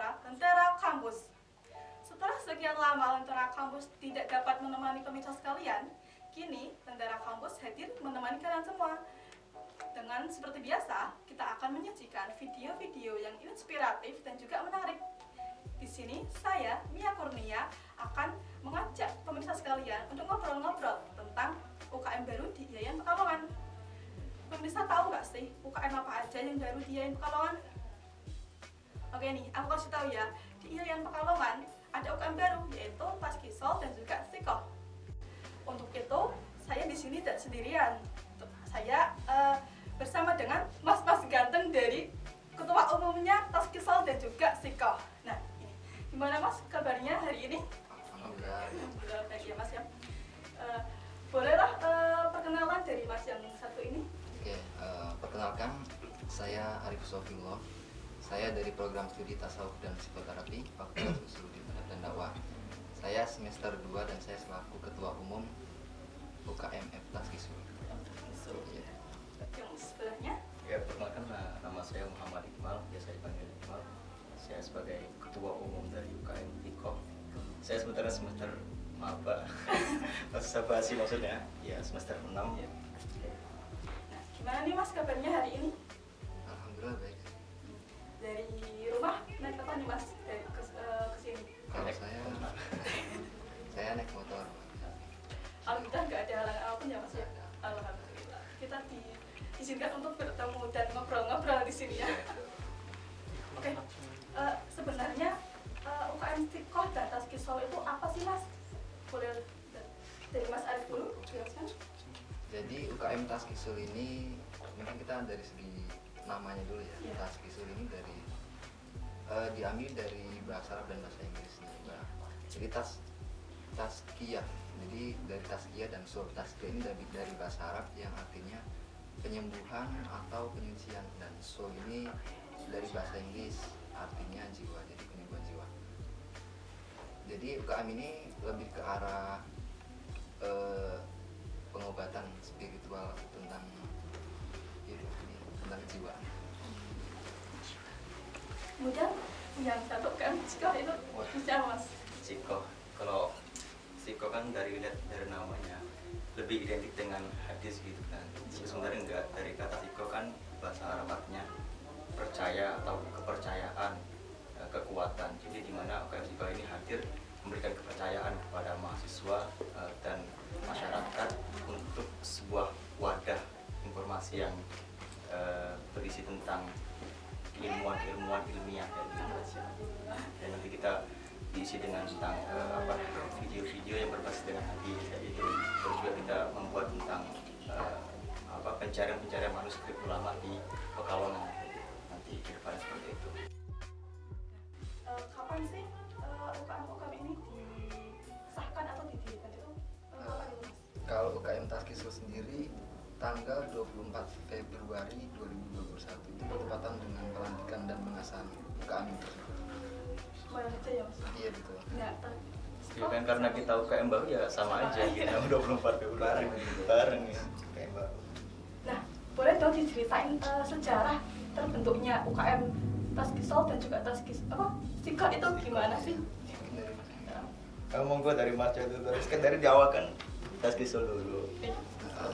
kita, Lentera Kampus. Setelah sekian lama Lentera Kampus tidak dapat menemani pemirsa sekalian, kini Lentera Kampus hadir menemani kalian semua. Dengan seperti biasa, kita akan menyajikan video-video yang inspiratif dan juga menarik. Di sini saya, Mia Kurnia, akan mengajak pemirsa sekalian untuk ngobrol-ngobrol tentang UKM baru di IAIN Pekalongan. Pemirsa tahu nggak sih UKM apa aja yang baru di IAIN Pekalongan? Oke nih, aku kasih tahu ya. Di IAIN Pekalongan ada UKM baru yaitu Taskisol dan juga Sikoh. Untuk itu, saya di sini tidak sendirian. Saya bersama dengan mas-mas ganteng dari ketua umumnya Taskisol dan juga Sikoh. Nah, ini gimana mas kabarnya hari ini? Alhamdulillah baik ya mas ya. Bolehlah perkenalan dari mas yang satu ini. Oke, perkenalkan saya Arif Sofiullah. Saya dari program studi Tasawuf dan Psikoterapi Fakultas Usuluddin dan Dakwah. Saya semester 2 dan saya selaku ketua umum UKMF Taskisul. Yang sebelahnya? Ya, perkenalkan nama saya Muhammad Iqbal, biasa dipanggil Iqbal. Saya sebagai ketua umum dari UKM Sikoh. Saya sebenarnya semester maba. Masa basi maksudnya? Ya, semester 6 ya. Nah, gimana nih mas kabarnya hari ini? Alhamdulillah baik. Dari rumah naik apa nih mas dari ke sini? Kalau saya naik motor. Alhamdulillah nggak ada halangan apapun ya mas ya. Alhamdulillah kita diizinkan untuk bertemu dan ngobrol-ngobrol di sini ya. Oke, sebenarnya UKM Sikoh dan Taskisol itu apa sih mas? Boleh dari mas Arif dulu jelaskan. Jadi UKM Taskisul ini mungkin kita dari segi namanya dulu ya. Yeah. Taskisul ini diambil dari bahasa Arab dan bahasa Inggrisnya. Jadi taskiyah. Jadi dari taskiyah dan sul. Taskiyah ini dari bahasa Arab yang artinya penyembuhan atau penyucian, dan sul ini dari bahasa Inggris artinya jiwa. Jadi penyembuhan jiwa. Jadi UKM ini lebih ke arah pengobatan spiritual tentang jiwa. Kemudian yang satu kan Sikoh itu bisa mas. Sikoh, kalau Sikoh kan dari namanya lebih identik dengan hadis gitu kan. Sebenarnya enggak, dari kata Sikoh kan bahasa Arab artinya percaya atau kepercayaan, kekuatan. Jadi di mana UKM Sikoh ini hadir memberikan kepercayaan kepada mahasiswa dan masyarakat untuk sebuah wadah informasi yang berisi tentang ilmuwan ilmiah gitu. Dan nanti kita diisi dengan tentang video-video yang berbasis dengan hadis kayak gitu. Terus juga kita membuat tentang pencarian manuskrip ulama di Pekalongan nanti ke depan seperti itu. Kapan sih UKM ini disahkan atau didirikan itu? Kapan itu mas? Kalau UKM Taskisul sendiri tanggal 24 Februari 2021 itu bertepatan dengan pelantikan dan pengesahan UKM tersebut. Kemarin aja ya mas? Iya betul. Nggak, Ya kan karena kita UKM baru ya sama aja gitu. 24 Februari bareng ya UKM baru. Nah, boleh dong diceritain sejarah terbentuknya UKM Taskisol dan juga Sikoh itu gimana sih? Monggo dari Mas itu terus kan dari di awal kan Taskisol dulu.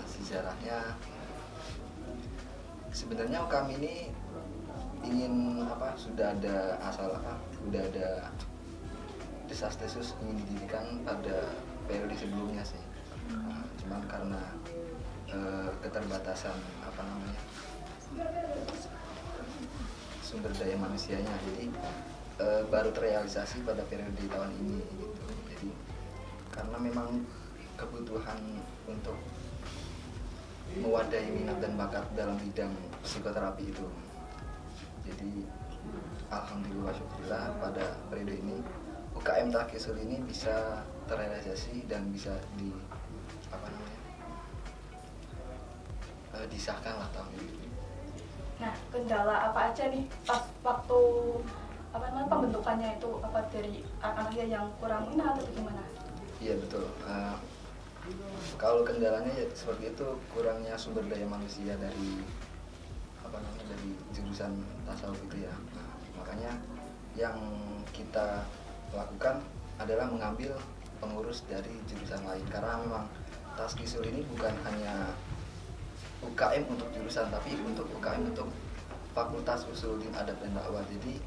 Sejarahnya sebenarnya UKM ini sudah ada desas-desus ingin didirikan pada periode sebelumnya sih. Cuman karena keterbatasan sumber daya manusianya, jadi baru terrealisasi pada periode tahun ini gitu. Jadi karena memang kebutuhan untuk mewadahi minat dan bakat dalam bidang psikoterapi itu. Jadi alhamdulillah syukurillah pada periode ini UKM Taskisul ini bisa terrealisasi dan bisa disahkan lah tahun ini. Nah, kendala apa aja nih pas waktu pembentukannya itu, apa dari anak-anaknya yang kurang minat atau gimana? Iya betul. Kalau kendalanya ya seperti itu, kurangnya sumber daya manusia dari jurusan tasawuf itu ya. Nah, makanya yang kita lakukan adalah mengambil pengurus dari jurusan lain, karena memang Taskisul ini bukan hanya UKM untuk jurusan, tapi untuk UKM untuk Fakultas Usuluddin Adab dan Dakwah. Jadi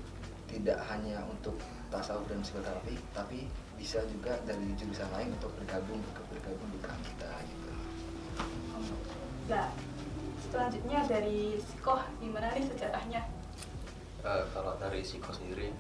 tidak hanya untuk tasawuf dan psikoterapi, tapi bisa juga dari jurusan lain untuk bergabung di UKM kita gitu. Nah, selanjutnya dari Sikoh, gimana nih sejarahnya? Kalau dari Siko sendiri,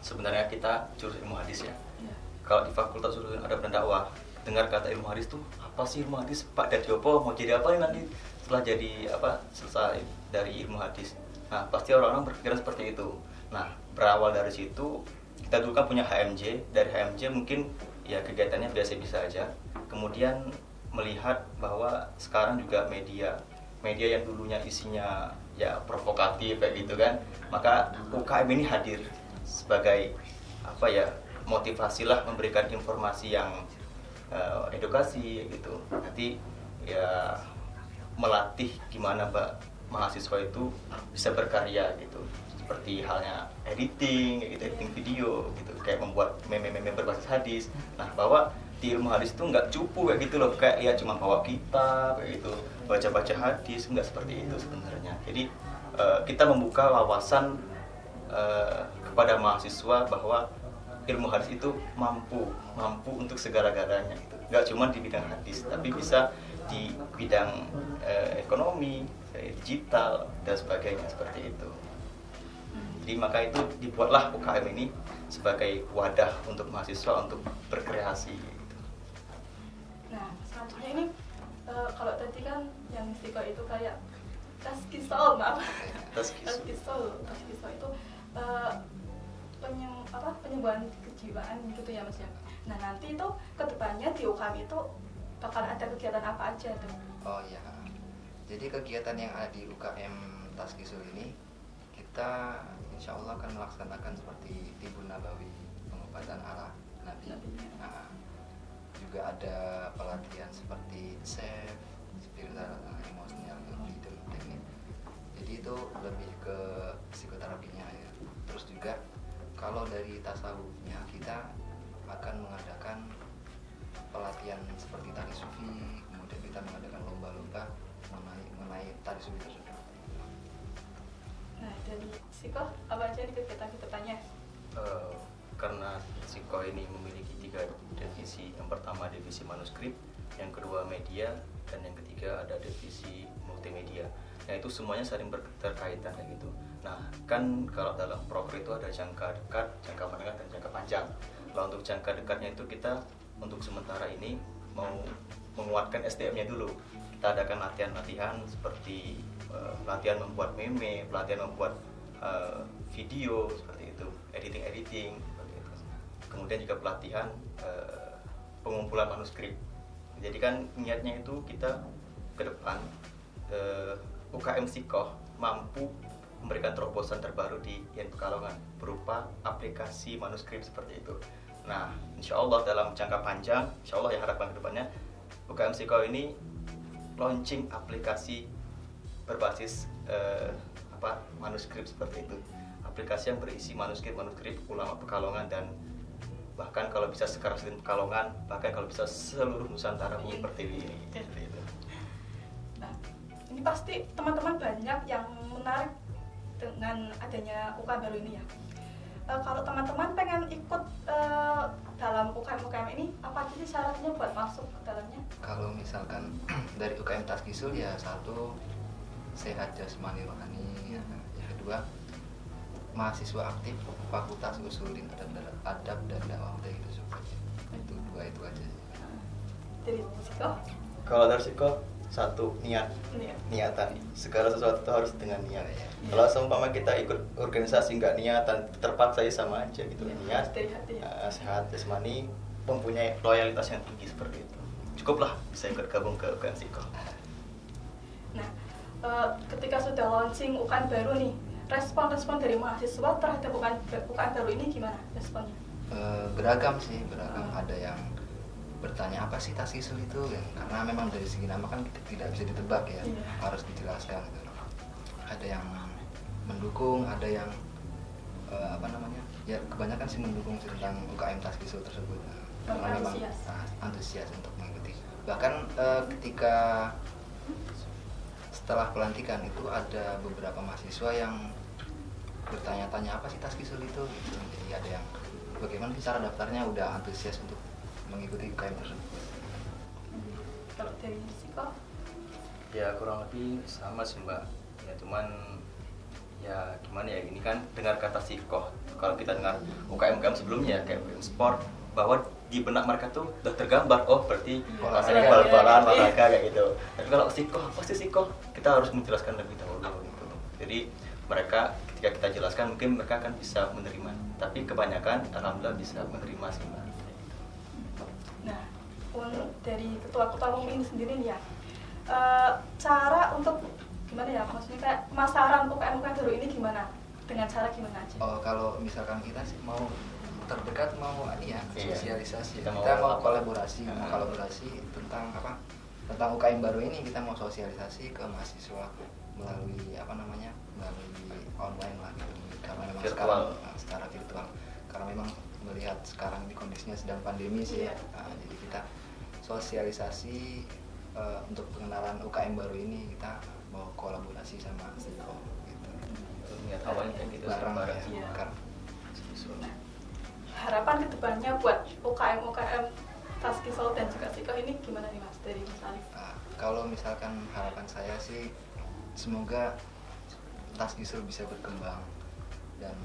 sebenarnya kita jurusan ilmu hadis ya. Iya. Kalau di Fakultas Usuluddin Adab dan Dakwah, dengar kata ilmu hadis tuh apa sih ilmu hadis? Pak dari Jopo mau jadi apa nih nanti setelah jadi apa selesai dari ilmu hadis? Nah pasti orang-orang berpikiran seperti itu. Nah berawal dari situ kita dulu kan punya HMJ. Dari HMJ mungkin ya kegiatannya biasa-biasa aja. Kemudian melihat bahwa sekarang juga media yang dulunya isinya ya provokatif kayak gitu kan, maka UKM ini hadir sebagai apa ya, motivasi lah, memberikan informasi yang edukasi gitu. Nanti ya melatih gimana mahasiswa itu bisa berkarya gitu, seperti halnya editing gitu, editing video gitu, kayak membuat meme-meme berbasis hadis. Nah bahwa di ilmu hadis itu nggak cupu kayak gitu loh, kayak ya cuma bawa kitab kayak gitu, baca-baca hadis, nggak seperti itu sebenarnya. Jadi kita membuka wawasan kepada mahasiswa bahwa ilmu hadis itu mampu untuk segala-galanya gitu. Nggak cuma di bidang hadis, tapi bisa di bidang ekonomi, digital dan sebagainya seperti itu. Jadi maka itu dibuatlah UKM ini sebagai wadah untuk mahasiswa untuk berkreasi gitu. Nah, selanjutnya ini kalau tadi kan yang Sikoh itu kayak Taskisol, maaf. Taskisol itu penyembuhan kejiwaan gitu ya Mas ya. Nah nanti itu kedepannya di UKM itu bakal ada kegiatan apa aja tuh? Oh iya, jadi kegiatan yang ada di UKM Taskisul ini kita insya Allah akan melaksanakan seperti Tibun Nabawi, pengobatan ala Nabi. Nah, juga ada pelatihan seperti SEF, spiritual, emosional, leader, teknik. Jadi itu lebih ke psikoterapinya ya. Terus juga kalau dari tasawufnya kita akan mengadakan pelatihan seperti tari sufi, kemudian kita mengadakan lomba-lomba mengenai tari sufi tersebut. Nah dari Sikoh apa aja nih kegiatan kedepannya? Karena Siko ini memiliki 3 divisi. Yang pertama divisi manuskrip, yang kedua media, dan yang ketiga ada divisi multimedia. Nah itu semuanya saling berkaitan kayak gitu. Nah kan kalau dalam proker itu ada jangka dekat, jangka menengah, dan jangka panjang. Kalau untuk jangka dekatnya itu kita untuk sementara ini mau menguatkan SDM-nya dulu. Kita adakan latihan-latihan seperti pelatihan membuat meme, pelatihan membuat video seperti itu, editing seperti itu. Kemudian juga pelatihan pengumpulan manuskrip. Jadi kan niatnya itu kita ke depan UKM Sikoh mampu memberikan terobosan terbaru di IAIN Pekalongan berupa aplikasi manuskrip seperti itu. Nah, insya Allah dalam jangka panjang, insya Allah yang harapan kedepannya UKM Sikoh ini launching aplikasi berbasis manuskrip seperti itu. Aplikasi yang berisi manuskrip ulama Pekalongan, dan bahkan kalau bisa sekarang Pekalongan, bahkan kalau bisa seluruh Nusantara Bumi Pertiwi ini. Seperti itu. Nah, ini pasti teman-teman banyak yang menarik dengan adanya UKM baru ini ya. Kalau teman-teman pengen ikut dalam UKM ini, apa aja sih syaratnya buat masuk ke dalamnya? Kalau misalkan dari UKM Taskisul ya satu, sehat jasmani rohani, yang kedua mahasiswa aktif Fakultas Usuluddin Adab dan Dakwah, gitu seperti itu. Dua itu aja. Jadi Sikoh? Kalau dari Sikoh, satu, niatan. Segala sesuatu itu harus dengan niat. Kalau seumpama kita ikut organisasi nggak niatan, terpaksa sama aja gitu. Niat, sehat jasmani, mempunyai loyalitas yang tinggi seperti itu. Cukuplah bisa ikut gabung ke UKM Sikoh. Nah, ketika sudah launching UKM baru nih, respon dari mahasiswa terhadap UKM baru ini gimana responnya? Beragam sih, ada yang bertanya apa sih Taskisul itu ya, karena memang dari segi nama kan tidak bisa ditebak ya, harus dijelaskan gitu. Ada yang mendukung, ada yang ya kebanyakan sih mendukung sih tentang UKM Taskisul tersebut. Karena memang Antusias. antusias untuk mengikuti. Bahkan ketika setelah pelantikan itu ada beberapa mahasiswa yang bertanya-tanya apa sih Taskisul itu gitu. Jadi ada yang bagaimana cara daftarnya, udah antusias untuk mengikuti UKM tersebut. Kalau dari Siko? Ya kurang lebih sama sih Mbak. Ya cuman ya gimana ya, ini kan dengar kata sikoh. Kalau kita dengar UKM sebelumnya kayak UKM sport, bahwa di benak mereka tuh udah tergambar, oh berarti rasanya Iya, bal-balan, iya, iya. olahraga kayak gitu. Tapi kalau sikoh, apa sih sikoh? Kita harus menjelaskan lebih dahulu gitu. Jadi mereka ketika kita jelaskan mungkin mereka akan bisa menerima. Tapi kebanyakan alhamdulillah bisa menerima sih Mbak. Nah, dari ketua-ketua umum ini sendiri nih ya, cara untuk gimana ya, maksudnya kayak pemasaran UKM baru ini gimana? Dengan cara gimana aja? Oh, kalau misalkan kita sih mau terdekat, mau ya Iya. sosialisasi, Kita kita mau mau kolaborasi, apa? mau kolaborasi tentang apa? Tentang UKM baru ini kita mau sosialisasi ke mahasiswa melalui apa namanya? Melalui online lah gitu. Karena memang Virtual. sekarang secara virtual. Karena memang melihat sekarang di kondisinya sedang pandemi sih ya. Iya. Jadi kita sosialisasi untuk pengenalan UKM baru ini, kita mau kolaborasi sama Siko gitu. Niat awalnya kayak gitu Bareng bareng. ya, Iya. bareng. Harapan kedepannya buat UKM Taskisul dan juga Siko ini gimana nih Mas, dari Mas Alif? Kalau misalkan harapan saya sih semoga Taskisul bisa berkembang dan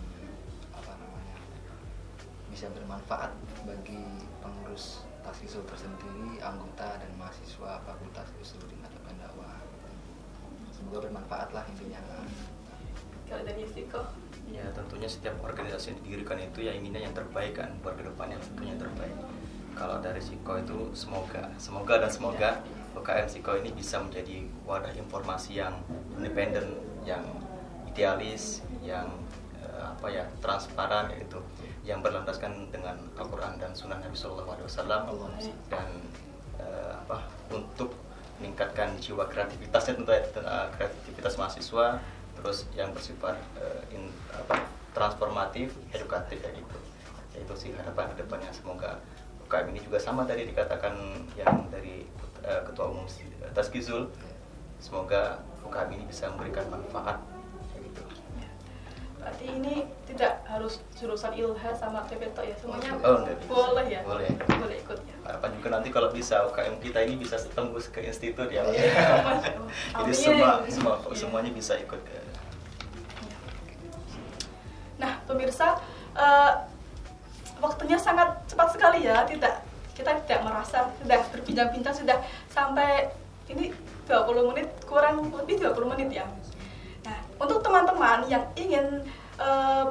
apa namanya bisa bermanfaat bagi pengurus Taskisul tersendiri, anggota dan mahasiswa Fakultas Usuluddin atau Dakwah. Semoga bermanfaat lah intinya. Kalau dari Siko? Ya tentunya setiap organisasi yang didirikan itu ya inginnya yang terbaik kan, buat kedepannya tentunya yang terbaik. Kalau dari Siko itu semoga UKM Siko ini bisa menjadi wadah informasi yang independen, yang idealis, yang transparan, yaitu yang berlandaskan dengan Al-Quran dan Sunnah Nabi Sallallahu Alaihi Wasallam, dan untuk meningkatkan jiwa kreativitasnya, tentu kreativitas mahasiswa, terus yang bersifat transformatif, edukatif kayak gitu. Itu sih harapan kedepannya. Semoga UKM ini juga sama tadi dikatakan yang dari Ketua Umum Taskisul, semoga UKM ini bisa memberikan manfaat kayak gitu. Berarti ini tidak harus jurusan Ilha sama PPTO ya, semuanya Oh, enggak bisa. boleh ya? Boleh. Boleh ikut ya? Harapan juga nanti kalau bisa UKM kita ini bisa tembus ke institut ya Pak. Iya. Jadi Amin. semuanya bisa ikut ke. Nah, pemirsa, waktunya sangat cepat sekali ya. Kita tidak merasa sudah berbincang-bincang, sudah sampai ini 20 menit, kurang lebih 20 menit ya. Nah, untuk teman-teman yang ingin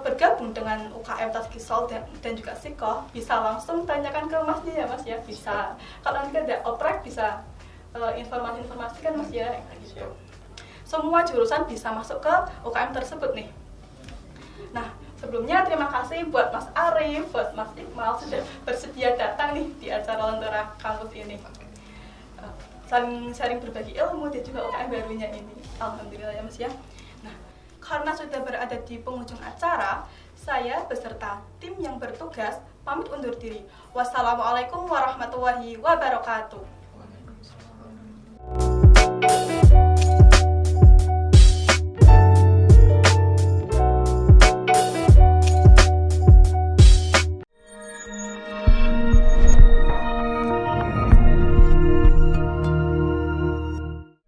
bergabung dengan UKM Taskisul dan juga Siko, bisa langsung tanyakan ke Masnya ya Mas ya, bisa. Kalau nanti ada oprek bisa informasi-informasi kan Mas ya, kayak gitu. Semua jurusan bisa masuk ke UKM tersebut nih. Nah, sebelumnya terima kasih buat Mas Arif, buat Mas Iqmal sudah bersedia datang nih di acara Lentera Kampus ini. Saling sharing berbagi ilmu dan juga UKM barunya ini. Alhamdulillah ya Mas ya. Nah, karena sudah berada di penghujung acara, saya beserta tim yang bertugas pamit undur diri. Wassalamualaikum warahmatullahi wabarakatuh.